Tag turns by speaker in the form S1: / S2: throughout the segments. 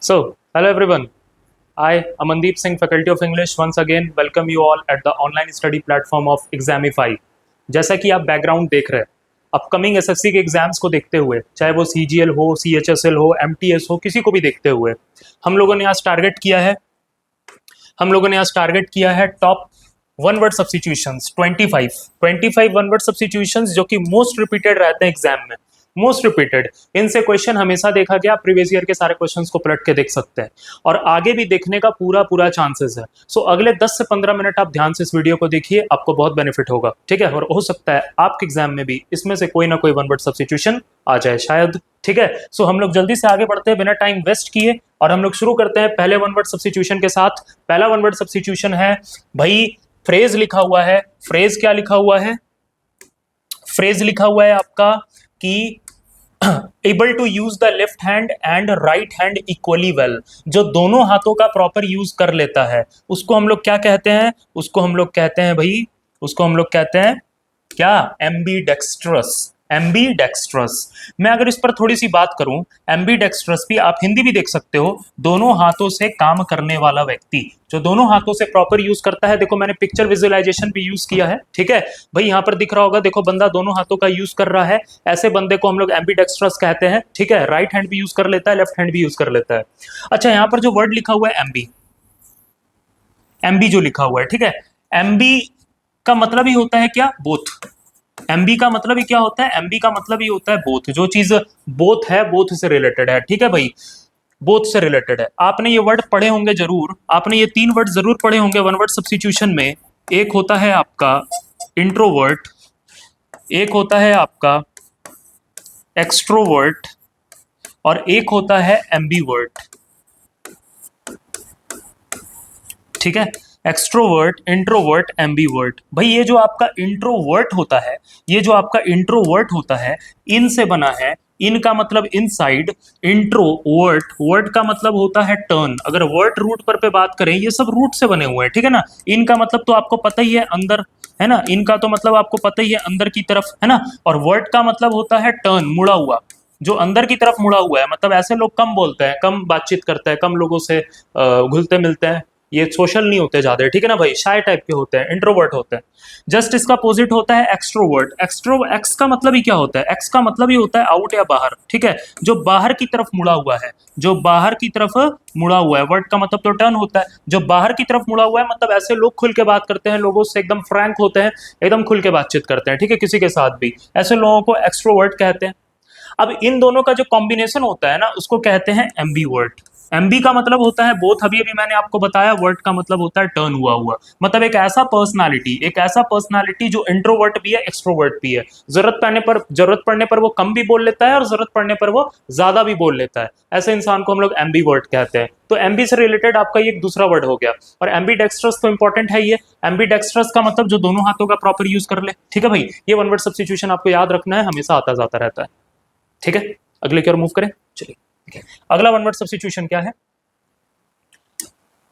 S1: Hello everyone. I, Amandeep Singh, Faculty of English, once again welcome you all at the online study platform of Examify. जैसा कि आप background देख रहे हैं, upcoming SSC के exams को देखते हुए, चाहे वो सीजीएल हो, सीएचएसएल हो, एमटीएस हो, किसी को भी देखते हुए, हम लोगों ने आज टारगेट किया है top one word substitutions 25 one word substitutions जो कि मोस्ट रिपीटेड रहते हैं एग्जाम में, मोस्ट रिपीटेड। इनसे क्वेश्चन हमेशा देखा गया, प्रीवियस ईयर के सारे क्वेश्चंस को पलट के देख सकते हैं और आगे भी देखने का पूरा चांसेस है। सो अगले 10 से 15 मिनट आप ध्यान से इस वीडियो को देखिए, आपको बहुत बेनिफिट होगा, ठीक है। और हो सकता है आपके एग्जाम में भी इसमें से कोई ना कोई वन वर्ड सब्स्टिट्यूशन आ जाए शायद, ठीक है। सो हम लोग जल्दी से आगे बढ़ते हैं बिना टाइम वेस्ट किए और हम लोग शुरू करते हैं पहले वन वर्ड सब्स्टिट्यूशन के साथ। पहला वन वर्ड सब्स्टिट्यूशन है भाई फ्रेज लिखा हुआ है। फ्रेज क्या लिखा हुआ है? फ्रेज लिखा हुआ है आपका कि able to use the left hand and right hand equally well. जो दोनों हाथों का प्रॉपर यूज कर लेता है उसको हम लोग क्या कहते हैं? उसको हम लोग कहते हैं भाई, उसको हम लोग कहते हैं क्या? एम्बीडेक्स्ट्रस। एम्बीडेक्स्ट्रस। मैं अगर इस पर थोड़ी सी बात करूं, एम्बीडेक्स्ट्रस भी आप हिंदी भी देख सकते हो, दोनों हाथों से काम करने वाला व्यक्ति, जो दोनों हाथों से प्रॉपर यूज करता है। देखो मैंने पिक्चर विजुअलाइजेशन भी यूज किया है, ठीक है भाई। यहां पर दिख रहा होगा, देखो बंदा दोनों हाथों का यूज कर रहा है, ऐसे बंदे को हम लोग एम्बीडेक्स्ट्रस कहते हैं, ठीक है। राइट हैंड भी यूज कर लेता है, लेफ्ट हैंड भी यूज कर लेता है। अच्छा, यहां पर जो वर्ड लिखा हुआ है एम्बी, एम्बी जो लिखा हुआ है, ठीक है, एम्बी का मतलब ही होता है क्या? बोथ। एमबी का मतलब ही क्या होता है? एमबी का मतलब ही होता है बोथ। जो चीज बोथ है, बोथ से रिलेटेड है, ठीक है भाई, बोथ से रिलेटेड है। आपने ये वर्ड पढ़े होंगे जरूर, आपने ये तीन वर्ड जरूर पढ़े होंगे वन वर्ड सब्स्टिट्यूशन में। एक होता है आपका इंट्रोवर्ट, एक होता है आपका एक्सट्रोवर्ट और एक होता है एम्बीवर्ट, ठीक है। Extrovert, introvert, ambivert. भाई ये जो आपका इंट्रोवर्ट होता है, ये जो आपका इंट्रोवर्ट होता है, इन से बना है। इन का मतलब इनसाइड, इंट्रोवर्ट, वर्ट का मतलब होता है टर्न। अगर वर्ट रूट पर बात करें, ये सब रूट से बने हुए हैं, ठीक है ना। इनका मतलब तो आपको पता ही है, अंदर, है ना। इनका तो मतलब आपको पता ही है, अंदर की तरफ, है ना। और वर्ट का मतलब होता है टर्न, मुड़ा हुआ, जो अंदर की तरफ मुड़ा हुआ है। मतलब ऐसे लोग कम बोलते हैं, कम बातचीत करते हैं, कम लोगों से घुलते मिलते हैं, ये सोशल नहीं होते ज्यादा, ठीक है ना भाई, शाय टाइप के होते हैं, इंट्रोवर्ट होते हैं। जस्ट इसका अपोजिट होता है एक्सट्रोवर्ट। एक्स का मतलब ही क्या होता है? एक्स का मतलब ही होता है आउट या बाहर, ठीक है, जो बाहर की तरफ मुड़ा हुआ है, जो बाहर की तरफ मुड़ा हुआ है। वर्ड का मतलब तो टर्न होता है, जो बाहर की तरफ मुड़ा हुआ है, मतलब ऐसे लोग खुल के बात करते हैं, लोगों से एकदम फ्रैंक होते हैं, एकदम खुल के बातचीत करते हैं, ठीक है, किसी के साथ भी। ऐसे लोगों को एक्सट्रोवर्ट कहते हैं। अब इन दोनों का जो कॉम्बिनेशन होता है ना, उसको कहते हैं एम्बीवर्ट। एमबी का मतलब होता है बोथ, अभी अभी मैंने आपको बताया। वर्ड का मतलब होता है टर्न हुआ हुआ, मतलब एक ऐसा पर्सनालिटी, एक ऐसा पर्सनालिटी जो इंट्रोवर्ट भी है, एक्सट्रोवर्ट भी है। जरूरत पड़ने पर वो कम भी बोल लेता है और जरूरत पड़ने पर वो ज्यादा भी बोल लेता है। ऐसे इंसान को हम लोग एम्बीवर्ट कहते हैं। तो एमबी से रिलेटेड आपका ये एक दूसरा वर्ड हो गया। और एम्बीडेक्स्ट्रस तो इंपॉर्टेंट है ये। एम्बीडेक्स्ट्रस का मतलब जो दोनों हाथों का प्रॉपर यूज कर ले, ठीक है भाई। ये वन वर्ड सब्स्टिट्यूशन आपको याद रखना है, हमेशा आता जाता रहता है, ठीक है। अगले की ओर मूव करें, चलिए, ठीक है। अगला वन वर्ड सब्स्टिट्यूशन क्या है?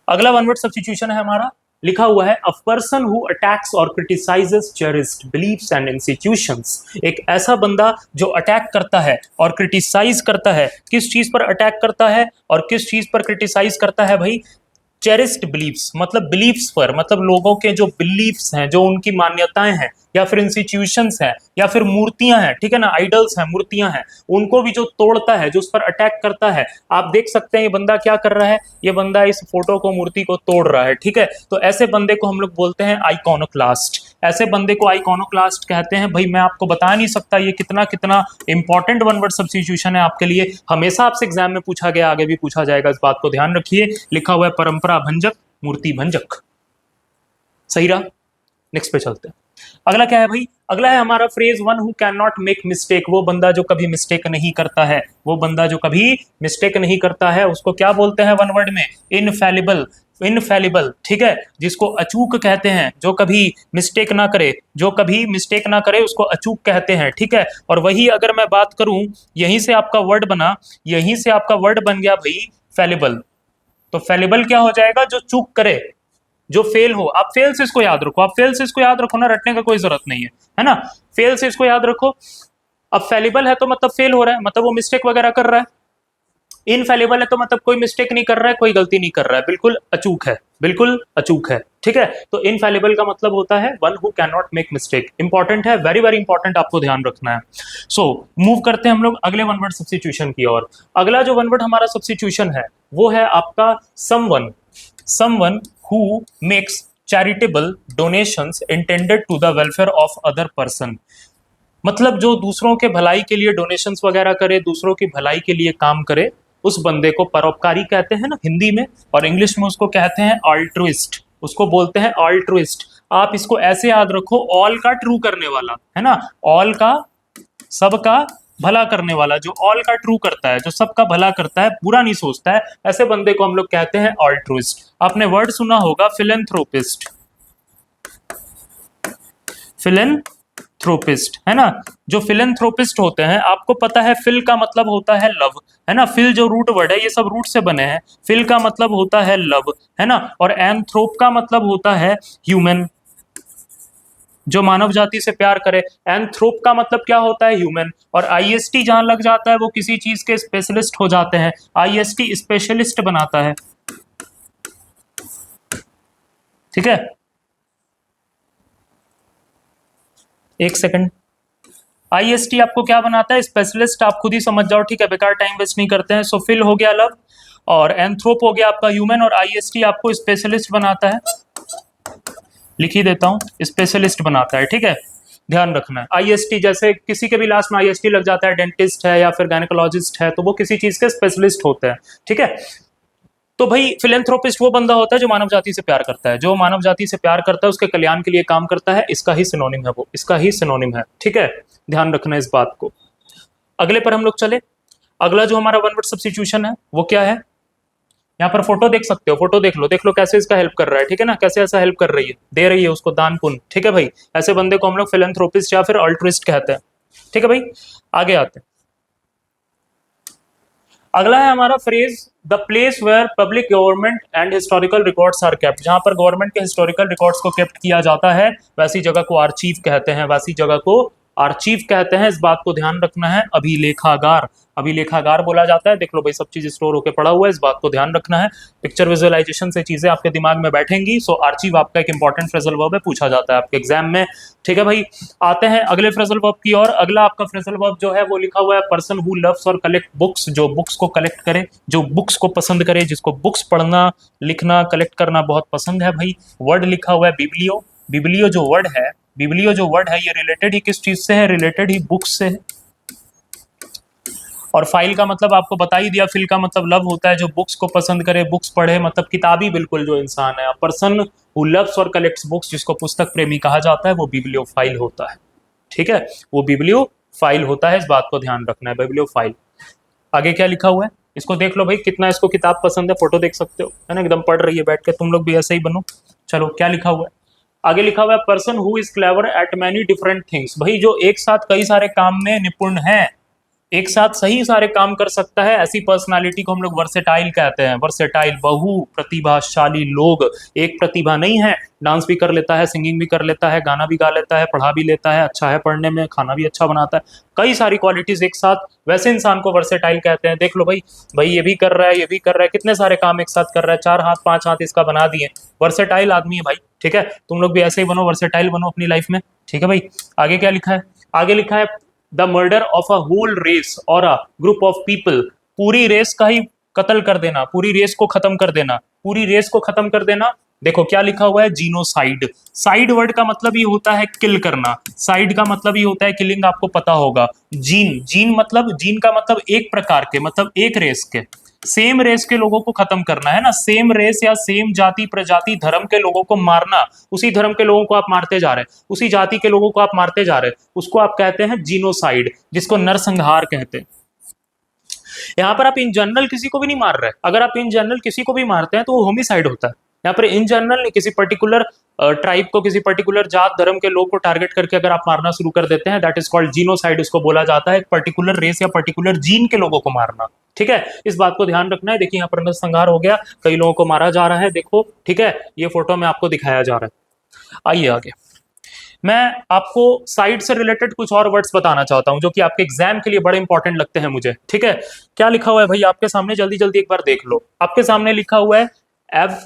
S1: अगला वन वर्ड सब्स्टिट्यूशन है हमारा, लिखा हुआ है अ पर्सन हु अटैक्स और criticises cherished beliefs and institutions. एक ऐसा बंदा जो अटैक करता है और क्रिटिसाइज करता है। किस चीज पर अटैक करता है और किस चीज पर क्रिटिसाइज करता है भाई? चेरिस्ड बिलीफ्स, मतलब बिलीफ्स पर, मतलब लोगों के जो बिलीफ्स हैं, जो उनकी मान्यताएं हैं, या फिर इंस्टीट्यूशंस हैं, या फिर मूर्तियां हैं, ठीक है ना, आइडल्स हैं, मूर्तियां हैं, उनको भी जो तोड़ता है, जो उस पर अटैक करता है। आप देख सकते हैं ये बंदा क्या कर रहा है, ये बंदा इस फोटो को, मूर्ति को तोड़ रहा है, ठीक है। तो ऐसे बंदे को हम लोग बोलते हैं आइकॉनोक्लास्ट। ऐसे बंदे को आइकॉनोक्लास्ट कहते हैं। भाई मैं आपको बता नहीं सकता ये कितना कितना इंपॉर्टेंट वन वर्ड सब्स्टिट्यूशन है आपके लिए, हमेशा आपसे एग्जाम में पूछा गया, आगे भी पूछा जाएगा, इस बात को ध्यान रखिए। लिखा हुआ है परंपरा भंजक, मूर्ति भंजक। सही रहा, नेक्स्ट पे चलते हैं। अगला क्या है भाई? अगला है हमारा phrase one who can not make mistake. वो बंदा जो कभी मिस्टेक नहीं करता है, वो बंदा जो कभी मिस्टेक नहीं करता है, उसको क्या बोलते हैं वन वर्ड में? इनफैलिबल। इनफैलिबल, ठीक है, जिसको अचूक कहते हैं। जो कभी मिस्टेक ना करे, जो कभी मिस्टेक ना करे, उसको अचूक कहते हैं, ठीक है। और वही अगर मैं बात करूं, यहीं से आपका वर्ड बना, यहीं से आपका वर्ड बन गया भाई फैलिबल। तो फैलिबल क्या हो जाएगा? जो चूक करे, जो फेल हो। आप फेल से इसको याद रखो, आप फेल से इसको याद रखो ना, रटने का कोई जरूरत नहीं है ना। फेल से इसको याद रखो। अब फैलिबल है तो मतलब फेल हो रहा है, मतलब वो मिस्टेक वगैरह कर रहा है। इनफेलिबल है तो मतलब कोई मिस्टेक नहीं कर रहा है, कोई गलती नहीं कर रहा है, बिल्कुल अचूक है, बिल्कुल अचूक है, ठीक है। तो इनफेलिबल का मतलब होता है one who can not make mistake. Important है, वेरी वेरी इंपॉर्टेंट, आपको ध्यान रखना है। सो मूव करते हैं हम लोग अगले वन वर्ड सब्स्टिट्यूशन की ओर। अगला जो वन वर्ड हमारा सब्स्टिट्यूशन है वो है आपका someone. Someone who makes charitable donations intended to the welfare of other person. मतलब जो दूसरों के भलाई के लिए डोनेशंस वगैरह करे, दूसरों की भलाई के लिए काम करे, उस बंदे को परोपकारी कहते हैं ना हिंदी में, और इंग्लिश में उसको कहते हैं ऑल्ट्रुइस्ट, उसको बोलते हैं ऑल्ट्रुइस्ट। आप इसको ऐसे याद रखो, ऑल का ट्रू करने वाला है ना, ऑल का सबका भला करने वाला, जो ऑल का ट्रू करता है, जो सबका भला करता है, बुरा नहीं सोचता है, ऐसे बंदे को हम लोग कहते हैं ऑल्ट्रुइस्ट। आपने वर्ड सुना होगा फिलेंथ्रोपिस्ट, फिलेंथ्रोपिस्ट है ना। जो फिलेंथ्रोपिस्ट होते हैं, आपको पता है फिल का मतलब होता है लव, है ना। फिल जो रूट वर्ड है, ये सब रूट से बने हैं। फिल का मतलब होता है लव, है ना, और एंथ्रोप का मतलब होता है ह्यूमन, जो मानव जाति से प्यार करे। एंथ्रोप का मतलब क्या होता है, ह्यूमन। और आईएसटी जहां लग जाता है वो किसी चीज के स्पेशलिस्ट हो जाते हैं, आईएसटी स्पेशलिस्ट बनाता है, ठीक है। एक सेकंड, आईएसटी आपको क्या बनाता है, स्पेशलिस्ट, आप खुद ही समझ जाओ, ठीक है, बेकार टाइम वेस्ट नहीं करते हैं। सो फिल हो गया लव, और एंथ्रोप हो गया आपका ह्यूमन, और आईएसटी आपको स्पेशलिस्ट बनाता है, लिख ही देता हूं, स्पेशलिस्ट बनाता है, ठीक है, ध्यान रखना है। आईएसटी जैसे किसी के भी लास्ट में आईएसटी लग जाता है, डेंटिस्ट है या फिर गायनेकोलॉजिस्ट है, तो वो किसी चीज के स्पेशलिस्ट होते हैं, ठीक है। तो भाई फिलेंथ्रोपिस्ट वो बंदा होता है जो मानव जाति से प्यार करता है, जो मानव जाति से प्यार करता है, उसके कल्याण के लिए काम करता है, इसका ही सिनोनिम है वो, इसका ही सिनोनिम है, ठीक है, ध्यान रखना इस बात को। अगले पर हम लोग चले। अगला जो हमारा वन वर्ड सब्स्टिट्यूशन है वो क्या है, यहाँ पर फोटो देख सकते हो, फोटो देख लो कैसे इसका हेल्प कर रहा है, ठीक है ना, कैसे ऐसा हेल्प कर रही है, दे रही है उसको दान पुण्य, ठीक है भाई। ऐसे बंदे को हम लोग फिलेंथ्रोपिस्ट या फिर अल्ट्रुइस्ट कहते हैं, ठीक है भाई। आगे आते हैं, अगला है हमारा phrase the place where public government and historical records are kept. जहां पर गवर्नमेंट के हिस्टोरिकल रिकॉर्ड्स को केप्ट किया जाता है, वैसी जगह को आर्चीव कहते हैं, वैसी जगह को आर्चीव कहते हैं। इस बात को ध्यान रखना है। अभिलेखागार, अभिलेखागार बोला जाता है, देख लो भाई सब चीज स्टोर होकर पड़ा हुआ है, इस बात को ध्यान रखना है। पिक्चर विजुअलाइजेशन से चीजें आपके दिमाग में बैठेंगी। सो आर्चीव आपका एक इंपॉर्टेंट फ्रेजल वर्ब है, पूछा जाता है आपके एग्जाम में, ठीक है भाई। आते हैं अगले फ्रेजल वर्ब की ओर। अगला आपका फ्रेजल वर्ब जो है वो लिखा हुआ है पर्सन हु लव्स और कलेक्ट बुक्स, जो बुक्स को कलेक्ट करे, जो बुक्स को पसंद करे, जिसको बुक्स पढ़ना, लिखना, कलेक्ट करना बहुत पसंद है भाई। वर्ड लिखा हुआ है बिब्लियो। बिब्लियो जो वर्ड है, बिब्लियो जो वर्ड है, ये रिलेटेड ही किस चीज से है, रिलेटेड ही बुक्स से है। और फाइल का मतलब आपको बता ही दिया, फिल का मतलब लव होता है, जो बुक्स को पसंद करे, बुक्स पढ़े, मतलब किताबी बिल्कुल जो इंसान है। पर्सन हु लव्स और कलेक्ट्स बुक्स, जिसको पुस्तक प्रेमी कहा जाता है, वो बिब्लियोफाइल होता है, ठीक है, वो बिब्लियोफाइल होता है, इस बात को ध्यान रखना है, बिब्लियोफाइल। आगे क्या लिखा हुआ है, इसको देख लो भाई, कितना इसको किताब पसंद है, फोटो देख सकते हो, है ना, एकदम पढ़ रही है बैठ के, तुम लोग भी ऐसे ही बनो। चलो क्या लिखा हुआ है, आगे लिखा हुआ है person who is clever eight many different things. भाई जो एक साथ कई सारे काम में निपुण है, एक साथ सही सारे काम कर सकता है, ऐसी पर्सनालिटी को हम लोग वर्सेटाइल कहते हैं। वर्सेटाइल, बहु प्रतिभाशाली लोग। एक प्रतिभा नहीं है, डांस भी कर लेता है, सिंगिंग भी कर लेता है, गाना भी गा लेता है, पढ़ा भी लेता है, अच्छा है पढ़ने में, खाना भी अच्छा बनाता है, कई सारी क्वालिटीज एक साथ, वैसे इंसान को वर्सेटाइल कहते हैं। देख लो भाई, भाई ये भी कर रहा है, ये भी कर रहा है, कितने सारे काम एक साथ कर रहा है, 4 हाथ 5 हाथ इसका बना दिए, वर्सेटाइल आदमी है भाई, ठीक है। तुम लोग भी ऐसे ही बनो, वर्सेटाइल बनो अपनी लाइफ में, ठीक है भाई। आगे क्या लिखा है, आगे लिखा है the murder of a whole race और अ ग्रुप ऑफ पीपल। पूरी रेस का ही कत्ल कर देना, पूरी रेस को खत्म कर देना, पूरी रेस को खत्म कर देना। देखो क्या लिखा हुआ है, जीनोसाइड। साइड वर्ड का मतलब ये होता है किल करना, साइड का मतलब ये होता है किलिंग, आपको पता होगा। जीन, जीन मतलब, जीन का मतलब एक प्रकार के, मतलब एक रेस के, सेम रेस के लोगों को खत्म करना, है ना, सेम रेस या सेम जाति प्रजाति धर्म के लोगों को मारना, उसी धर्म के लोगों को आप मारते जा रहे हैं, उसी जाति के लोगों को आप मारते जा रहे हैं, उसको आप कहते हैं जीनोसाइड, जिसको नरसंहार कहते हैं। यहाँ पर आप इन जनरल किसी को भी नहीं मार रहे, अगर आप इन जनरल किसी को भी मारते हैं तो वो होमिसाइड होता है। यहाँ पर इन जनरल नहीं, किसी पर्टिकुलर ट्राइब को, किसी पर्टिकुलर जात धर्म के लोग को टारगेट करके अगर आप मारना शुरू कर देते हैं, दैट इज कॉल्ड जीनोसाइड, उसको बोला जाता है पर्टिकुलर रेस या पर्टिकुलर जीन के लोगों को मारना, ठीक है। इस बात को ध्यान रखना है। देखिए यहाँ पर नरसंहार हो गया, कई लोगों को मारा जा रहा है, देखो, ठीक है, ये फोटो में आपको दिखाया जा रहा है। आइए आगे, मैं आपको साइड से रिलेटेड कुछ और वर्ड्स बताना चाहता हूं जो कि आपके एग्जाम के लिए बड़े इंपॉर्टेंट लगते हैं मुझे, ठीक है। क्या लिखा हुआ है भाई आपके सामने, जल्दी जल्दी एक बार देख लो। आपके सामने लिखा हुआ है एव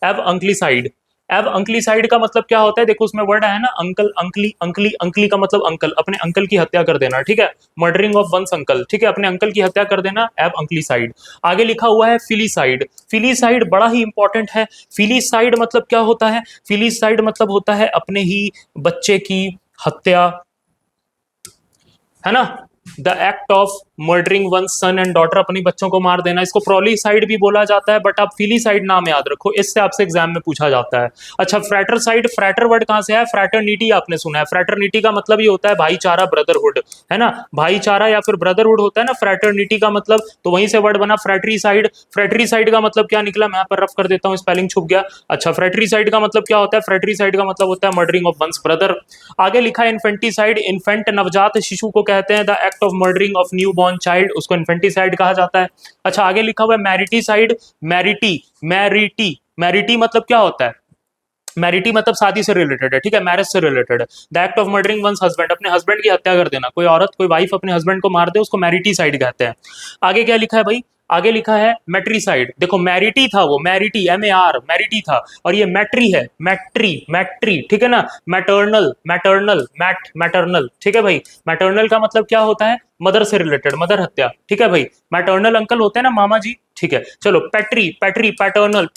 S1: एव अंक्लिसाइड। एव अंक्लिसाइड का मतलब क्या होता है, देखो उसमें वर्ड है ना अंकल, अंकली, अंकली, अंकली का मतलब अंकल, अपने अंकल की हत्या कर देना, ठीक है। मर्डरिंग ऑफ वंस अंकल, ठीक है, अपने अंकल की हत्या कर देना, एव अंक्लिसाइड। आगे लिखा हुआ है फिलीसाइड। फिलीसाइड बड़ा ही इंपॉर्टेंट है। फिलीसाइड मतलब क्या होता है, फिलीसाइड मतलब होता है अपने ही बच्चे की हत्या, है ना। The act of murdering one son and daughter, अपनी बच्चों को मार देना। इसको प्रोलीसाइड भी बोला जाता है, बट आप फिलीसाइड नाम याद रखो, इससे आपसे एग्जाम में पूछा जाता है। अच्छा, फ्रैटरसाइड, फ्रैटर वर्ड कहां से है, फ्रैटरनिटी आपने सुना है। फ्रैटरनिटी का मतलब ये होता है भाईचारा, ब्रदरहुड, है ना, भाईचारा या फिर ब्रदरहुड होता है ना फ्रैटरनिटी का मतलब, तो वहीं से वर्ड बना फ्रैटरीसाइड। फ्रैटरीसाइड का मतलब क्या निकला, मैं यहाँ पर रफ कर देता हूँ, स्पेलिंग छुप गया। अच्छा, फ्रैटरीसाइड का मतलब क्या होता है, फ्रैटरीसाइड का मतलब होता है मर्डरिंग ऑफ वंस ब्रदर। आगे लिखा है इन्फेंटिसाइड। इन्फेंट नवजात शिशु को कहते हैं, the act of murdering of new born child, उसको इन्फेंटिसाइड कहा जाता है। अच्छा, आगे लिखा हुआ है मैरिटीसाइड। मैरिटी, मैरिटी, मैरिटी मतलब क्या होता है, मैरिटी मतलब शादी से रिलेटेड है, ठीक है, मैरिज से रिलेटेड है। The act of murdering one's husband, अपने हस्बैंड की हत्या कर देना, कोई औरत, कोई वाइफ अपने हस्बैंड को मार दे उसको मैरिटीसाइड कहते हैं। आगे क्या लिखा है भाई, आगे लिखा है मैट्रीसाइड। देखो मैरिटी था वो, मैरिटी, MAR, मैरिटी था, और ये मैट्री है, मैट्री, मैट्री, ठीक है ना। मैटर्नल, मैटर्नल, मैटर्नल, ठीक है भाई। मैटर्नल का मतलब क्या होता है, मदर से रिलेटेड, मदर हत्या, ठीक है भाई। मैटर्नल अंकल होते हैं ना, मामा जी, ठीक है। चलो पैट्री, पैट्री, पैटर्नल,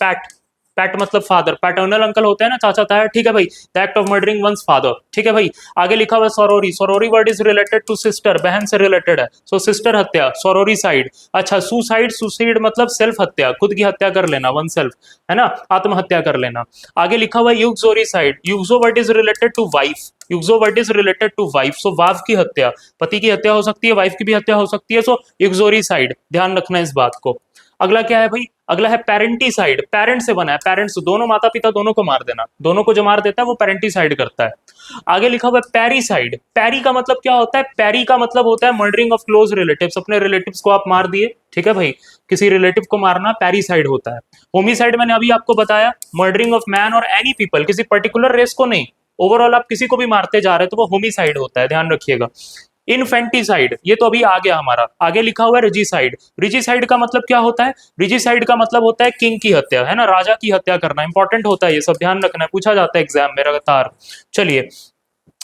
S1: पैट मतलब फादर, पैटर्नल अंकल होता है ना, चाचा ताया, ठीक है भाई। The act of murdering one's father, ठीक है भाई। आगे लिखा हुआ sorori. Sorori word is related to sister, बहन से रिलेटेड है, सो सिस्टर हत्या, सरोरी साइड। अच्छा, सुसाइड, सुसाइड मतलब सेल्फ हत्या, खुद की हत्या कर लेना, वन सेल्फ, है ना, आत्महत्या कर लेना। आगे लिखा हुआ uxoricide. Uxor word is related to wife, uxor word is related to wife, so wife की हत्या, पति की हत्या हो सकती है, वाइफ की भी हत्या हो सकती है, सो युगजोरी साइड, ध्यान रखना इस बात को। अगला क्या है भाई, अगला है पेरेंटीसाइड। पेरेंट से बना है, पेरेंट्स दोनों, माता पिता दोनों को मार देना, दोनों को जो मार देता है वो पेरेंटीसाइड करता है। आगे लिखा हुआ है पैरीसाइड। पैरी का मतलब क्या होता है, पैरी का मतलब होता है मर्डरिंग ऑफ क्लोज रिलेटिव्स, अपने रिलेटिव्स को आप मार दिए, ठीक है भाई, किसी रिलेटिव को मारना पैरीसाइड होता है। होमिसाइड मैंने अभी आपको बताया, मर्डरिंग ऑफ मैन और एनी पीपल, किसी पर्टिकुलर रेस को नहीं, ओवरऑल आप किसी को भी मारते जा रहे हैं तो वो होमिसाइड होता है, ध्यान रखिएगा। इनफेंटिसाइड, ये तो अभी आ गया हमारा। आगे लिखा हुआ है रिजीसाइड। रिजीसाइड का मतलब क्या होता है, रिजीसाइड का मतलब होता है किंग की हत्या, है ना, राजा की हत्या करना, इंपॉर्टेंट होता है, ये सब ध्यान रखना है, पूछा जाता है एग्जाम में लगातार। चलिए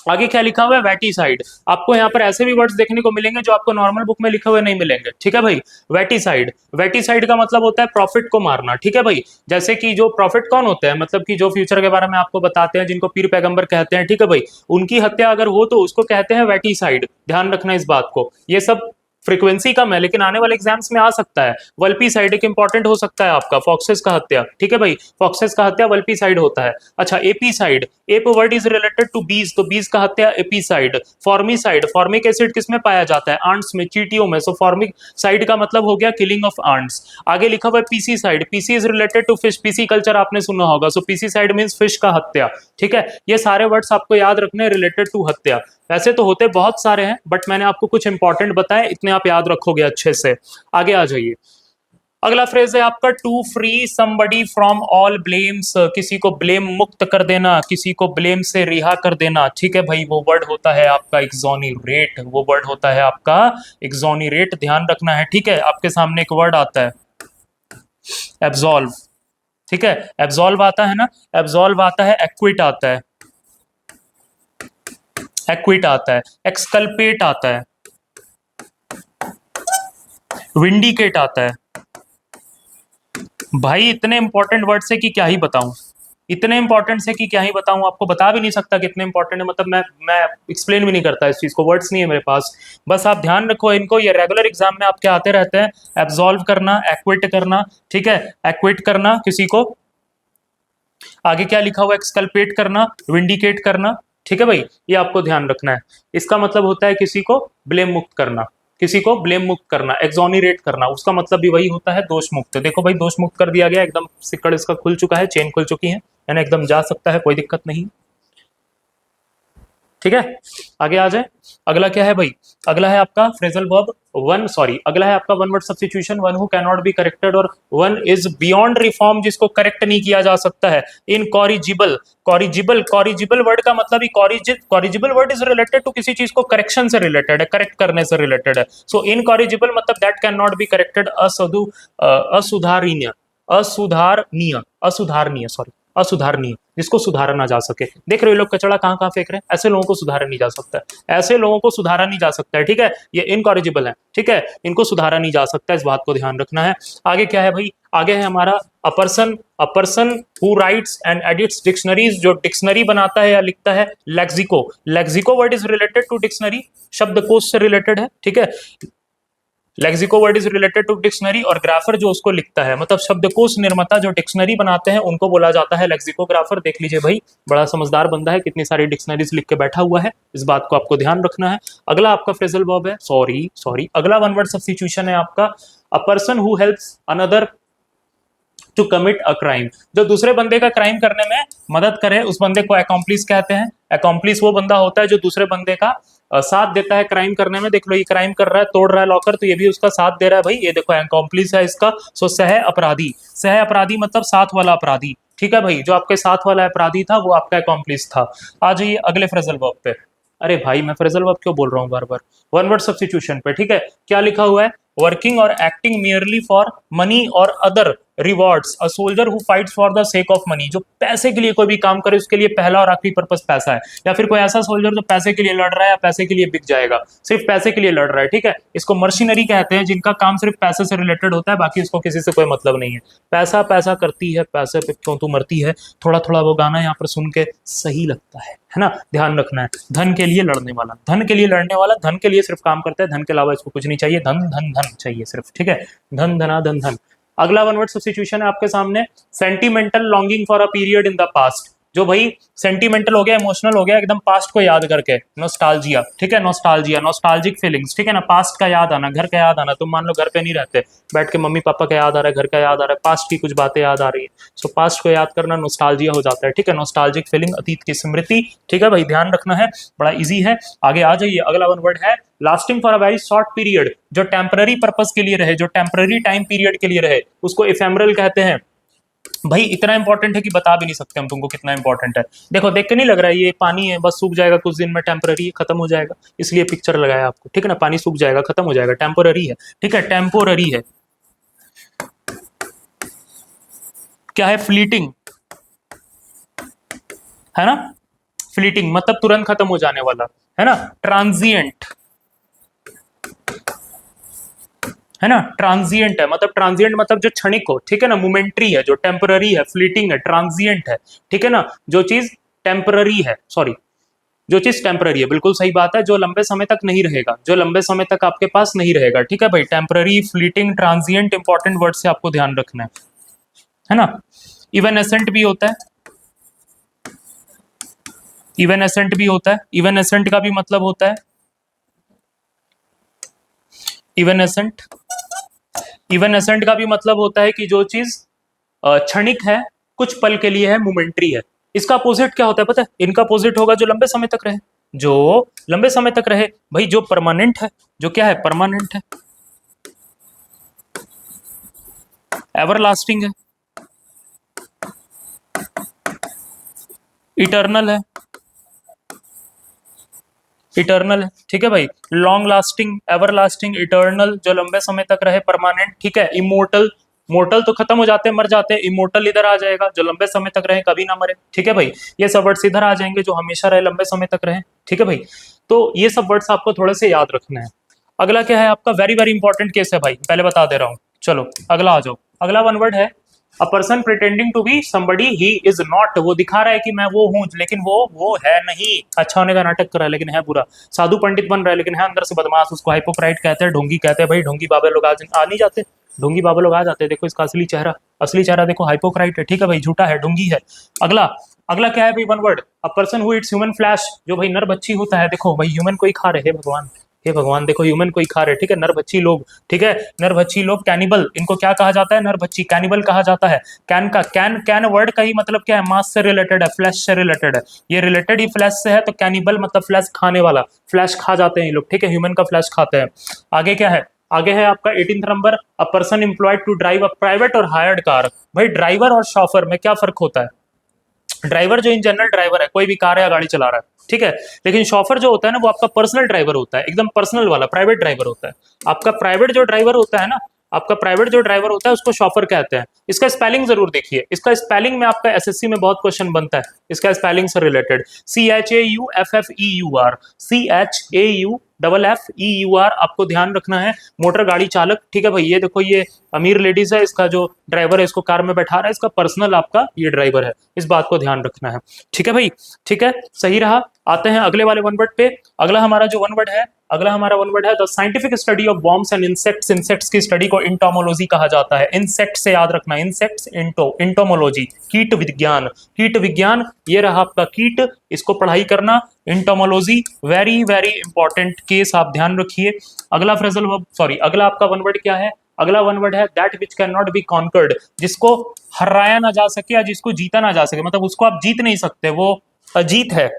S1: आगे क्या लिखा हुआ है, वैटीसाइड। आपको यहाँ पर ऐसे भी वर्ड्स देखने को मिलेंगे जो आपको नॉर्मल बुक में लिखे हुए नहीं मिलेंगे, ठीक है भाई। वैटीसाइड, वैटीसाइड का मतलब होता है प्रॉफिट को मारना, ठीक है भाई। जैसे कि जो प्रॉफिट कौन होते हैं, मतलब कि जो फ्यूचर के बारे में आपको बताते हैं, जिनको पीर पैगंबर कहते हैं, ठीक है भाई, उनकी हत्या अगर हो तो उसको कहते हैं वैटीसाइड, ध्यान रखना इस बात को। ये सब फ्रीक्वेंसी कम है लेकिन आने वाले एग्जाम्स में आ सकता है। वल्पी साइड एक इंपॉर्टेंट हो सकता है आपका, फॉक्सेस का हत्या, ठीक है भाई, फॉक्सेस का हत्या वल्पी साइड होता है। अच्छा, apicide, api word is related to bees, तो बीज का हत्या apicide. Formicide, formic acid किसमें पाया जाता है, आंट्स में, चींटियों में, सो फॉर्मिक साइड का मतलब हो गया किलिंग ऑफ आंट्स। आगे लिखा हुआ है piscicide. Pisci is related to fish, pisciculture आपने सुना होगा, so piscicide means fish का हत्या, ठीक है। ये सारे वर्ड्स आपको याद रखने रिलेटेड टू हत्या। वैसे तो होते बहुत सारे हैं बट मैंने आपको कुछ इंपॉर्टेंट बताए, इतने आप याद रखोगे अच्छे से। आगे आ जाइए, अगला फ्रेज है आपका to free somebody from all blames, किसी को ब्लेम मुक्त कर देना, किसी को ब्लेम से रिहा कर देना, ठीक है भाई। वो वर्ड होता है आपका एक्सोनरेट, वो वर्ड होता है आपका एक्सोनरेट, ध्यान रखना है, ठीक है। आपके सामने एक वर्ड आता है एब्सॉल्व, ठीक है, एब्सॉल्व आता है ना, एब्सॉल्व आता है, एक्विट आता है, एक्विट आता है, एक्सकल्पेट आता है, विंडिकेट आता है। भाई इतने इंपॉर्टेंट वर्ड से कि क्या ही बताऊं, इतने इंपॉर्टेंट से कि क्या ही बताऊं, आपको बता भी नहीं सकता कितने इंपॉर्टेंट है, मतलब मैं एक्सप्लेन भी नहीं करता इस चीज को, वर्ड्स नहीं है मेरे पास। बस आप ध्यान रखो इनको, ये रेगुलर एग्जाम में आपके आते रहते हैं। एब्सॉल्व करना, एक्विट करना, ठीक है, एक्विट करना किसी को। आगे क्या लिखा हुआ, एक्सकल्पेट करना, विंडिकेट करना, ठीक है भाई, ये आपको ध्यान रखना है। इसका मतलब होता है किसी को ब्लेम मुक्त करना, किसी को ब्लेम मुक्त करना, एक्सोनरेट करना, उसका मतलब भी वही होता है दोष मुक्त। देखो भाई दोष मुक्त कर दिया गया, एकदम सिक्कड़ इसका खुल चुका है, चेन खुल चुकी है ना, एकदम जा सकता है, कोई दिक्कत नहीं, ठीक है, आगे आ जाए। अगला क्या है भाई, अगला है आपका फ्रेजल वर्ब वन, सॉरी अगला है आपका one word substitution, one who can not be corrected और वन इज बियॉन्ड रिफॉर्म, जिसको करेक्ट नहीं किया जा सकता है। इनकॉरिजिबल, कॉरिजिबल, कॉरिजिबल वर्ड का मतलब ही corrigible word is related to किसी चीज को करेक्शन से रिलेटेड है, करेक्ट करने से रिलेटेड है। सो इनकॉरिजिबल मतलब that can not be corrected, असुधारणीय, असुधारणीय, असुधारणीय, सॉरी असुधारणीय, जिसको सुधारा ना जा सके। देख रहे हो लोग कचरा कहाँ कहाँ फेंक रहे हैं, ऐसे लोगों को सुधारा नहीं जा सकता है, ऐसे लोगों को सुधारा नहीं जा सकता है, ठीक है, ये इनकॉरिजिबल है, ठीक है, इनको सुधारा नहीं जा सकता, इस बात को ध्यान रखना है। आगे क्या है भाई, आगे है हमारा a person who writes and edits dictionaries, जो डिक्शनरी बनाता है या लिखता है। Lexico, lexico word is related to dictionary, शब्दकोश से रिलेटेड है, ठीक है, lexico word is related to dictionary, और ग्राफर जो उसको लिखता है, मतलब शब्दकोश निर्माता जो डिक्शनरी बनाते हैं उनको बोला जाता है लेक्सिकोग्राफर। देख लीजिए भाई, बड़ा समझदार बंदा है, कितनी सारी डिक्शनरीज लिख के बैठा हुआ है, इस बात को आपको ध्यान रखना है। अगला आपका फ्रेजल वर्ब है सॉरी अगला वन वर्ड सब्स्टिट्यूशन है आपका a person who helps another to commit a crime, जो दूसरे बंदे का क्राइम करने में मदद करे उस बंदे को अकॉम्प्लिस कहते हैं। अकॉम्प्लिस वो बंदा होता है जो दूसरे बंदे का साथ देता है क्राइम करने में। देख लो ये क्राइम कर रहा है, तोड़ रहा है लॉकर, तो ये भी उसका साथ दे रहा है भाई, ये देखो अकॉम्प्लिस है इसका। सो सह अपराधी, सह अपराधी मतलब साथ वाला अपराधी, ठीक है भाई, जो आपके साथ वाला अपराधी था वो आपका अकॉम्प्लिस था। आ जाइए अगले फ्रेजल वर्ब पे। अरे भाई मैं फ्रेजल वर्ब क्यों बोल रहा हूँ बार बार, वन वर्ड सब्स्टिट्यूशन पे, ठीक है। क्या लिखा हुआ है, वर्किंग और एक्टिंग मियरली फॉर मनी और other rewards, a soldier who fights for the sake of money, जो पैसे के लिए कोई भी काम करे उसके लिए पहला और आखिरी पर्पस पैसा है, या फिर कोई ऐसा सोल्जर जो पैसे के लिए लड़ रहा है या पैसे के लिए बिक जाएगा, सिर्फ पैसे के लिए लड़ रहा है, ठीक है, इसको मर्शिनरी कहते हैं, जिनका काम सिर्फ पैसे से रिलेटेड होता है, बाकी उसको किसी से कोई मतलब नहीं है। पैसा पैसा करती है, पैसे पे क्यों तू मरती है, थोड़ा थोड़ा वो गाना यहाँ पर सुन के सही लगता है ना, ध्यान रखना है। धन के लिए लड़ने वाला, धन के लिए लड़ने वाला, धन के लिए सिर्फ काम करता है, धन के अलावा इसको कुछ नहीं चाहिए, धन धन धन चाहिए सिर्फ, ठीक है, धन धना धन धन। अगला वन वर्ड सब्स्टिट्यूशन है आपके सामने sentimental longing for a period in the past, जो भाई सेंटिमेंटल हो गया, इमोशनल हो गया, एकदम पास्ट को याद करके, नॉस्टैल्जिया, ठीक है, नॉस्टैल्जिया, नॉस्टैल्जिक फीलिंग्स, ठीक है ना, पास्ट का याद आना, घर का याद आना। तुम मान लो घर पे नहीं रहते, बैठ के मम्मी पापा का याद आ रहा है, घर का याद आ रहा है, पास्ट की कुछ बातें याद आ रही है, सो पास्ट को याद करना नॉस्टैल्जिया हो जाता है, ठीक है, नॉस्टैल्जिक फीलिंग, अतीत की स्मृति, ठीक है भाई, ध्यान रखना है, बड़ा इजी है। आगे आ जाइए, अगला वन वर्ड है lasting for a very short period, जो टेम्पररी पर्पस के लिए रहे, जो टेम्पररी टाइम पीरियड के लिए रहे, उसको इफेमरल कहते हैं। भाई इतना इंपॉर्टेंट है कि बता भी नहीं सकते हम तुमको कितना इंपॉर्टेंट है। देखो देख के नहीं लग रहा है ये पानी है, बस सूख जाएगा कुछ दिन में, टेम्पररी खत्म हो जाएगा, इसलिए पिक्चर लगाया आपको, ठीक है ना, पानी सूख जाएगा खत्म हो जाएगा, टेम्पररी है, ठीक है, टेम्पोररी है। क्या है, फ्लीटिंग, है ना, फ्लीटिंग मतलब तुरंत खत्म हो जाने वाला, है ना, ट्रांजिएंट, है ना, ट्रांजिएंट है, मतलब ट्रांजिएंट मतलब जो क्षणिक हो, ठीक है ना, मोमेंट्री है, जो टेम्पररी है, फ्लीटिंग है, ट्रांजिएंट है, ठीक है ना, जो चीज टेम्पररी है, सॉरी जो चीज टेम्पररी है, बिल्कुल सही बात है, जो लंबे समय तक नहीं रहेगा, जो लंबे समय तक आपके पास नहीं रहेगा, ठीक है भाई, temporary, fleeting, transient, important word से आपको ध्यान रखना है ना। इवेनेसेंट भी होता है, इवेनेसेंट भी होता है, इवेनेसेंट का भी मतलब होता है इवेनेसेंट, इवेनेसेंट का भी मतलब होता है कि जो चीज क्षणिक है, कुछ पल के लिए है, मोमेंट्री है। इसका अपोजिट क्या होता है पता है, इनका अपोजिट होगा जो लंबे समय तक रहे, जो लंबे समय तक रहे भाई, जो परमानेंट है, जो क्या है, परमानेंट है, एवरलास्टिंग है, इटर्नल है, इटर्नल है, ठीक है भाई, लॉन्ग लास्टिंग, एवरलास्टिंग, इटर्नल, जो लंबे समय तक रहे, परमानेंट, ठीक है, इमोर्टल, मोर्टल तो खत्म हो जाते हैं, मर जाते हैं, इमोर्टल इधर आ जाएगा, जो लंबे समय तक रहे, कभी ना मरे, ठीक है भाई, ये सब वर्ड्स इधर आ जाएंगे, जो हमेशा रहे, लंबे समय तक रहे, ठीक है भाई, तो ये सब वर्ड्स आपको थोड़े से याद रखना है। अगला क्या है आपका, वेरी वेरी इंपॉर्टेंट केस है भाई, पहले बता दे रहा हूँ, चलो अगला आ जाओ। अगला वन वर्ड है a person pretending to be somebody he is not, वो दिखा रहा है कि मैं वो हूं, लेकिन वो है नहीं, अच्छा होने का नाटक कर रहा है लेकिन है बुरा, साधु पंडित बन रहा है लेकिन है अंदर से बदमाश, उसको हाइपोक्राइट कहते हैं, ढोंगी कहते हैं भाई, ढोंगी बाबा लोग आ नहीं जाते, ढोंगी बाबा लोग आ जाते हैं, देखो इसका असली चेहरा देखो, हाइपोक्राइट है, ठीक है भाई, झूठा है, ढोंगी है। अगला अगला क्या है भाई, one word a person who Yeats human flesh, जो भाई नर बच्ची होता है, देखो भाई ह्यूमन को ही खा रहे हैं भगवान, हे भगवान, देखो ह्यूमन को ही खा रहे, ठीक है, नरभक्षी लोग, ठीक है, नरभक्षी लोग, कैनिबल, इनको क्या कहा जाता है, नरभक्षी, कैनिबल कहा जाता है। कैन का कैन वर्ड का ही मतलब क्या है, मांस से रिलेटेड है, फ्लैश से रिलेटेड है, ये रिलेटेड ही फ्लैश से है, तो कैनिबल मतलब फ्लैश खाने वाला, फ्लैश खा जाते हैं ये लोग, ठीक है, ह्यूमन का फ्लैश खाते हैं। आगे क्या है, आगे है आपका 18th number, a person employed to drive a private or hired car. भाई ड्राइवर और शॉफर में क्या फर्क होता है? ड्राइवर जो इन जनरल ड्राइवर है, कोई भी कार या गाड़ी चला रहा है, ठीक है, लेकिन शॉफर जो होता है ना, वो आपका पर्सनल ड्राइवर होता है, एकदम पर्सनल वाला प्राइवेट ड्राइवर होता है। आपका प्राइवेट जो ड्राइवर होता है ना, आपका प्राइवेट जो ड्राइवर होता है उसको शॉफर कहते हैं। इसका स्पेलिंग जरूर देखिए, इसका स्पेलिंग में आपका एसएससी में बहुत क्वेश्चन बनता है इसका स्पेलिंग से रिलेटेड। CHAUFFEUR, CHAUFFEUR, आपको ध्यान रखना है। मोटर गाड़ी चालक, ठीक है भाई, ये देखो ये अमीर लेडीज है, इसका जो ड्राइवर है इसको कार में बैठा रहा है, इसका पर्सनल आपका ये ड्राइवर है, इस बात को ध्यान रखना है, ठीक है भाई, ठीक है, सही रहा। आते हैं अगले वाले वन वर्ड पे। अगला हमारा जो वन वर्ड है, अगला हमारा वन वर्ड है the scientific study of worms and insects. Insects की स्टडी को इंटोमोलॉजी कहा जाता है। इंसेक्ट से याद रखना, इंसेक्ट्स, इंटोमोलॉजी, कीट विज्ञान, कीट विज्ञान, ये रहा आपका कीट, इसको पढ़ाई करना, entomology, very very important case, आप ध्यान रखिए। अगला फ्रेजल वर्ब, सॉरी, अगला आपका वन वर्ड क्या है, अगला वन वर्ड है that which can not be conquered, जिसको हराया ना जा सके या जिसको जीता ना जा सके, मतलब उसको आप जीत नहीं सकते, वो अजीत है,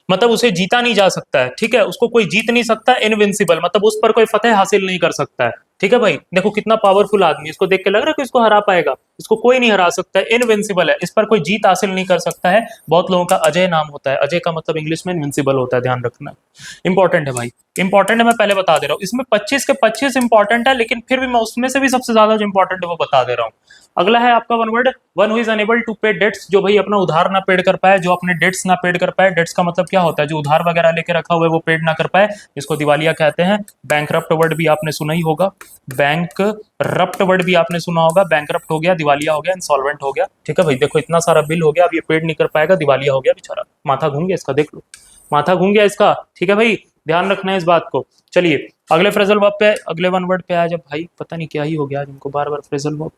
S1: मतलब उसे जीता नहीं जा सकता है, ठीक है, उसको कोई जीत नहीं सकता। इनविंसिबल मतलब उस पर कोई फतेह हासिल नहीं कर सकता है, ठीक है भाई, देखो कितना पावरफुल आदमी, इसको देख के लग रहा है कि इसको हरा पाएगा, इसको कोई नहीं हरा सकता है, इनविंसिबल है, इस पर कोई जीत हासिल नहीं कर सकता है। बहुत लोगों का अजय नाम होता है, अजय का मतलब इंग्लिश में इनविंसिबल होता है, ध्यान रखना, इंपॉर्टेंट है भाई, इंपॉर्टेंट है, मैं पहले बता दे रहा हूँ। इसमें 25 के 25 इंपॉर्टेंट है, लेकिन फिर भी मैं उसमें से भी सबसे ज्यादा जो इंपॉर्टेंट है वो बता दे रहा हूँ। अगला है आपका one word, one who is unable to pay debts, जो भाई अपना उधार ना पेड कर पाए, जो अपने डेट्स ना पेड कर पाए। डेट्स का मतलब क्या होता है, जो उधार वगैरह लेके रखा हुआ है वो पेड ना कर पाए, इसको दिवालिया कहते हैं। बैंकरप्ट वर्ड भी आपने सुना ही होगा, बैंक रप्ट वर्ड भी आपने सुना होगा, बैंकरप्ट हो गया, दिवालिया हो गया, इंसॉल्वेंट हो गया, ठीक है भाई, देखो इतना सारा बिल हो गया, अब ये पेड नहीं कर पाएगा, दिवालिया हो गया बेचारा, माथा घूम गया इसका, देख लो माथा घूम गया इसका, ठीक है भाई, ध्यान रखना है इस बात को। चलिए अगले फ्रेजल वर्ब पे, अगले वन वर्ड पे आ, जब भाई पता नहीं क्या ही हो गया आज इनको, बार बार फ्रेजल वर्ब।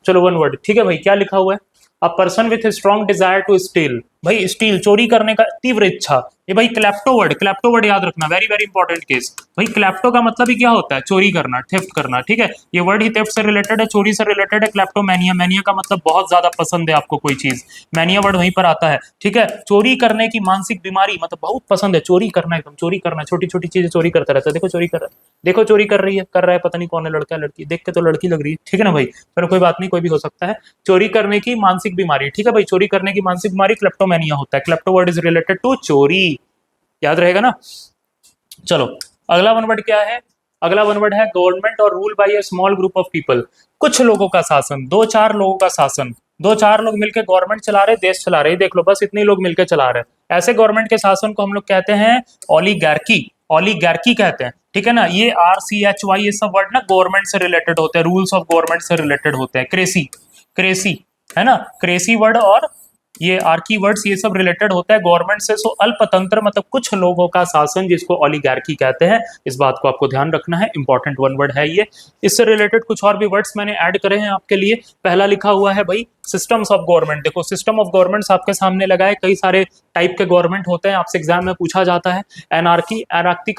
S1: चलो वन वर्ड, ठीक है भाई, क्या लिखा हुआ है, a person with strong desire to steal, भाई स्टील चोरी करने का तीव्र इच्छा, ये भाई क्लैप्टो वर्ड, क्लैप्टो वर्ड याद रखना, वेरी वेरी इंपॉर्टेंट केस। भाई क्लैप्टो का मतलब ही क्या होता है, चोरी करना, थेफ्ट करना, ठीक है, ये वर्ड ही थेफ्ट से रिलेटेड है, चोरी से रिलेटेड है। क्लैप्टोमैनिया, मैनिया का मतलब बहुत ज्यादा पसंद है आपको कोई चीज, मैनिया वर्ड वहीं पर आता है, ठीक है। चोरी करने की मानसिक बीमारी, मतलब बहुत पसंद है, चोरी करना, एकदम चोरी करना, छोटी छोटी चीजें चोरी करता रहता है, देखो चोरी कर रहा है, देखो चोरी कर रही है, कर रहा है, पता नहीं कौन है, लड़का है लड़की, देख के तो लड़की लग रही है, ठीक है ना भाई, पर कोई बात नहीं, कोई भी हो सकता है। चोरी करने की मानसिक बीमारी, ठीक है भाई, चोरी करने की मानसिक बीमारी क्लेप्टोमेनिया होता है। Klepto word is related to चोरी, याद रहेगा ना। चलो अगला वन वर्ड क्या है, अगला वन वर्ड है गवर्नमेंट और rule by a small group of people, कुछ लोगों का शासन, दो चार लोगों का शासन, दो चार लोग मिलकर गवर्नमेंट चला रहे, देश चला रहे, देख लो बस इतने लोग मिलकर चला रहे, ऐसे गवर्नमेंट के शासन को हम लोग कहते हैं ओलिगार्की, ओलिगार्की कहते हैं, ठीक है ना। ये RCHY ये सब वर्ड ना गवर्नमेंट से रिलेटेड होते हैं, रूल्स ऑफ गवर्नमेंट से रिलेटेड होते हैं। क्रेसी, क्रेसी है ना, क्रेसी वर्ड और ये आर्की वर्ड्स ये सब रिलेटेड होता है गवर्नमेंट से। सो अल्पतंत्र मतलब कुछ लोगों का शासन, जिसको ओलिगार्की कहते हैं, इस बात को आपको ध्यान रखना है, इंपॉर्टेंट वन वर्ड है ये। इससे रिलेटेड कुछ और भी वर्ड्स मैंने ऐड करे हैं आपके लिए। पहला लिखा हुआ है भाई सिस्टम्स ऑफ गवर्नमेंट, देखो सिस्टम ऑफ गवर्नमेंट्स आपके सामने लगा है, कई सारे टाइप के गवर्नमेंट होते हैं, आपसे एग्जाम में पूछा जाता है। एनार्की, एनार्की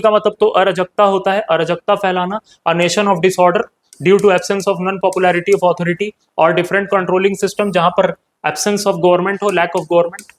S1: का मतलब तो अराजकता होता है, अराजकता फैलाना। A nation of disorder due to absence of non popularity of authority और डिफरेंट कंट्रोलिंग सिस्टम, जहां पर एब्सेंस ऑफ गवर्नमेंट हो, lack of government,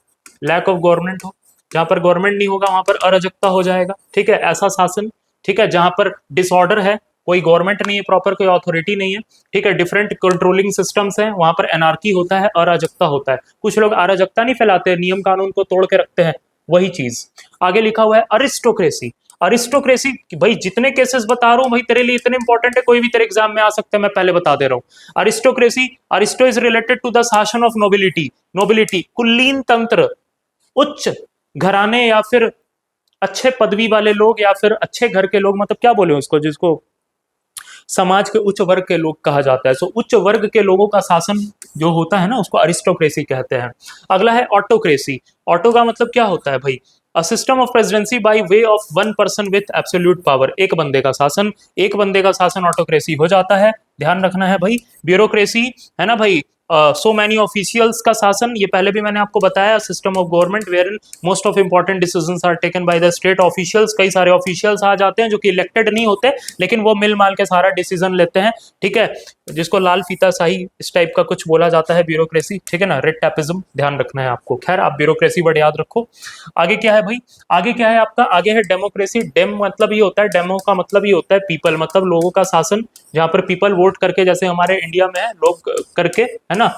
S1: lack of government हो, जहां पर गवर्नमेंट नहीं होगा वहां पर अराजकता हो जाएगा, ठीक है, ऐसा शासन, ठीक है, जहां पर डिसऑर्डर है, कोई गवर्नमेंट नहीं है प्रॉपर, कोई अथॉरिटी नहीं है, ठीक है, डिफरेंट कंट्रोलिंग सिस्टम्स हैं, वहां पर एनार्की होता है, अराजकता होता है। कुछ लोग अराजकता नहीं फैलाते, नियम कानून को तोड़ के रखते हैं, वही चीज। आगे लिखा हुआ है अरिस्टोक्रेसी, अरिस्टोक्रेसी भाई जितने केसेस बता रहा हूं भाई तेरे लिए इतने इंपॉर्टेंट है, कोई भी तेरे एग्जाम में आ सकता है, मैं पहले बता दे रहा हूं। Aristocracy, aristo is related to the शासन ऑफ नोबिलिटी, नोबिलिटी कुलीन तंत्र, उच्च घराने या फिर अच्छे पदवी वाले लोग या फिर अच्छे घर के लोग, मतलब क्या बोले उसको, जिसको समाज के उच्च वर्ग के लोग कहा जाता है। सो उच्च वर्ग के लोगों का शासन जो होता है ना उसको अरिस्टोक्रेसी कहते हैं। अगला है ऑटोक्रेसी, ऑटो का मतलब क्या होता है भाई, a system of presidency by way of one person with absolute power, एक बंदे का शासन, एक बंदे का शासन ऑटोक्रेसी हो जाता है, ध्यान रखना है भाई। ब्यूरोक्रेसी है ना भाई, सो मैनी ऑफिशियल्स का शासन, ये पहले भी मैंने आपको बताया, system of government wherein most of important decisions are taken by the state officials. कई सारे ऑफिशियल्स आ जाते हैं जो कि इलेक्टेड नहीं होते, लेकिन वो मिल माल के सारा डिसीजन लेते हैं, ठीक है, जिसको लाल फीताशाही इस टाइप का कुछ बोला जाता है, ब्यूरोक्रेसी, ठीक है ना, रेड टैपिज्म, ध्यान रखना है आपको। खैर आप ब्यूरोक्रेसी वर्ड याद रखो। आगे क्या है भाई, आगे क्या है आपका, आगे है डेमोक्रेसी। डेम मतलब ये होता है, डेमो का मतलब ये होता है पीपल, मतलब लोगों का शासन, जहां पर पीपल वोट करके, जैसे हमारे इंडिया में है, लोग करके, है ना,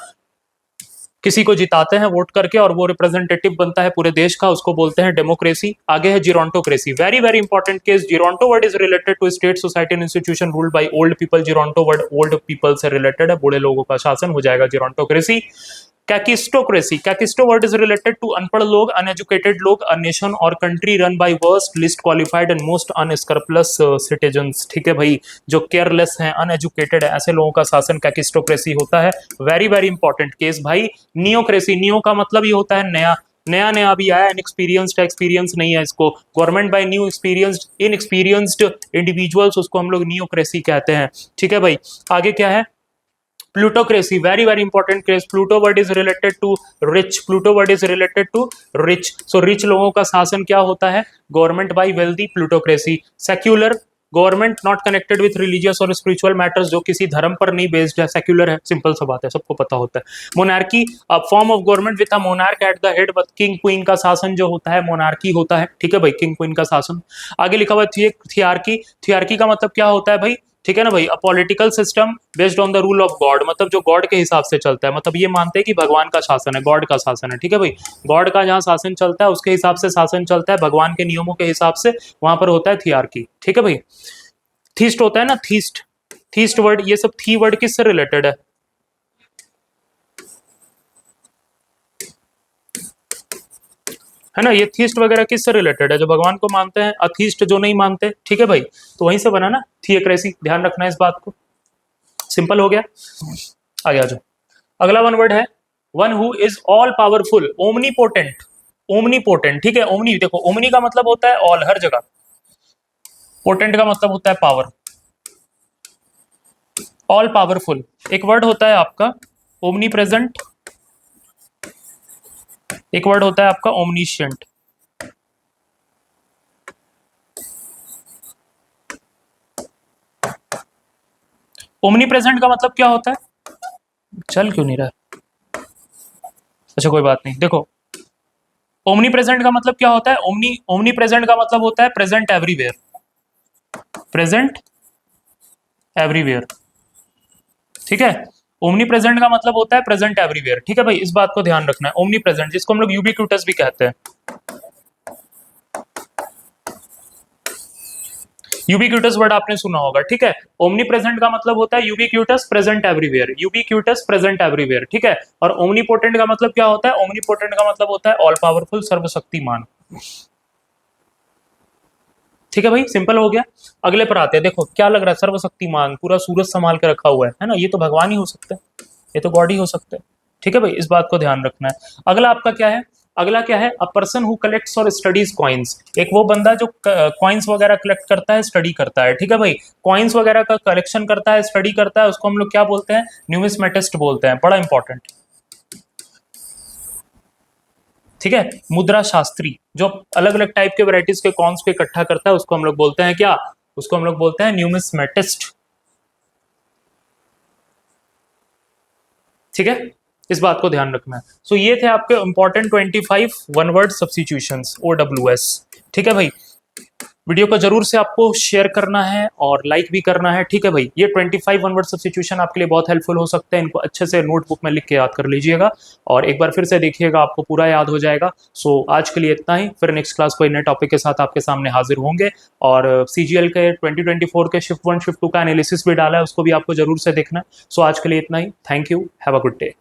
S1: किसी को जिताते हैं वोट करके और वो रिप्रेजेंटेटिव बनता है पूरे देश का, उसको बोलते हैं डेमोक्रेसी। आगे है gerontocracy, very very important case. Geronto word is related to state society and institution ruled by old people. Geronto word old people से रिलेटेड है, बूढ़े लोगों का शासन हो जाएगा gerontocracy. Kakistocracy, kakisto word is related to अनपढ़ लोग, अनएजुकेटेड लोग, अ नेशन और country run by worst least qualified and most unscrupulous citizens, ठीक है भाई, जो केयरलेस हैं, अनएजुकेटेड है, ऐसे लोगों का शासन कैकिस्टोक्रेसी होता है। वेरी वेरी इंपॉर्टेंट केस भाई। नियोक्रेसी, नियो का मतलब ये होता है नया, नया नया अभी आया, इनएक्सपीरियंस्ड, एक्सपीरियंस नहीं है इसको, government by new experienced inexperienced individuals, उसको हम लोग नियोक्रेसी कहते हैं, ठीक है भाई। आगे क्या है, plutocracy, very very important case. Pluto word is related to rich, pluto word is related to rich, so rich लोगों का शासन क्या होता है, government by wealthy, plutocracy. Secular, government not connected with religious और स्पिरिचुअल मैटर्स, जो किसी धर्म पर नहीं बेस्ड है, सेक्युलर है, सिंपल सा बात है, सबको पता होता है। Monarchy, form of government with a monarch at the head, king queen का शासन जो होता है मोनार्की होता है, ठीक है भाई, किंग क्वीन का शासन। आगे लिखा हुआ है थियार्की, थियार्की का मतलब क्या होता है भाई, ठीक है ना भाई, a political system based on the rule of God, मतलब जो गॉड के हिसाब से चलता है, मतलब ये मानते हैं कि भगवान का शासन है, गॉड का शासन है, ठीक है भाई, गॉड का जहाँ शासन चलता है उसके हिसाब से शासन चलता है, भगवान के नियमों के हिसाब से, वहां पर होता है थियार्की, ठीक है भाई। थीस्ट होता है ना, थीस्ट, थीस्ट वर्ड, ये सब थी वर्ड किससे रिलेटेड है ना, ये थीस्ट वगैरह किससे रिलेटेड है, जो भगवान को मानते हैं, अथीस्ट जो नहीं मानते, ठीक है भाई, तो वहीं से बना ना थियोक्रेसी, ध्यान रखना है इस बात को। सिंपल हो गया, आगे आ जाओ। अगला वन वर्ड है, one who is all powerful, omnipotent, omnipotent, ठीक है, ओमनी, देखो ओमनी का मतलब होता है ऑल, हर जगह, पोटेंट का मतलब होता है पावर, ऑल पावरफुल। एक वर्ड होता है आपका ओमनी प्रेजेंट, एक वर्ड होता है आपका ओमनीशियंट। ओमनी प्रेजेंट का मतलब क्या होता है, चल क्यों नहीं रहा, अच्छा कोई बात नहीं, देखो ओमनी प्रेजेंट का मतलब क्या होता है, ओमनी ओमनी प्रेजेंट का मतलब होता है प्रेजेंट एवरीवेयर, प्रेजेंट एवरीवेयर, ठीक है। ओमनी प्रेजेंट का मतलब होता है प्रेजेंट एवरीवेयर, ठीक है भाई, इस बात को ध्यान रखना है। ओमनी प्रेजेंट, जिसको हम लोग यूबिक्यूटस भी कहते हैं, यूबिक्यूटस वर्ड आपने सुना होगा, ठीक है। ओमनी प्रेजेंट का मतलब होता है ubiquitous, present everywhere, ubiquitous present everywhere, ठीक है। और ओमनीपोटेंट का मतलब क्या होता है, ओमनीपोटेंट का मतलब होता है ऑल पावरफुल, सर्वशक्तिमान, ठीक है भाई, सिंपल हो गया। अगले पर आते हैं, देखो क्या लग रहा है, सर्वशक्तिमान, पूरा सूरज संभाल के रखा हुआ है ना, ये तो भगवान ही हो सकते हैं, ये तो गॉड ही हो सकते हैं, ठीक है भाई, इस बात को ध्यान रखना है। अगला आपका क्या है, अगला क्या है, अ पर्सन हु कलेक्ट्स और स्टडीज कॉइन्स, एक वो बंदा जो कॉइन्स वगैरह कलेक्ट करता है, स्टडी करता है, ठीक है भाई, कॉइन्स वगैरह का कलेक्शन करता है, स्टडी करता है, उसको हम लोग क्या बोलते हैं, न्यूमिस्मेटिस्ट बोलते हैं, बड़ा इंपॉर्टेंट, ठीक है। मुद्रा शास्त्री, जो अलग अलग टाइप के वैरायटीज के कॉइन्स को इकट्ठा करता है, उसको हम लोग बोलते हैं क्या, उसको हम लोग बोलते हैं न्यूमिस्मेटिस्ट, ठीक है, इस बात को ध्यान रखना है। सो ये थे आपके important 25 one word substitutions, OWS, ठीक है भाई। वीडियो को जरूर से आपको शेयर करना है और लाइक भी करना है, ठीक है भाई। ये 25 वन वर्ड सब्स्टिट्यूशन आपके लिए बहुत हेल्पफुल हो सकते हैं, इनको अच्छे से नोटबुक में लिख के याद कर लीजिएगा और एक बार फिर से देखिएगा, आपको पूरा याद हो जाएगा। सो आज के लिए इतना ही, फिर नेक्स्ट क्लास कोई नए टॉपिक के साथ आपके सामने हाजिर होंगे। और CGL के 2024 के शिफ्ट 1 शिफ्ट 2 का एनालिसिस भी डाला है, उसको भी आपको जरूर से देखना है। सो आज के लिए इतना ही, thank you, have a good day.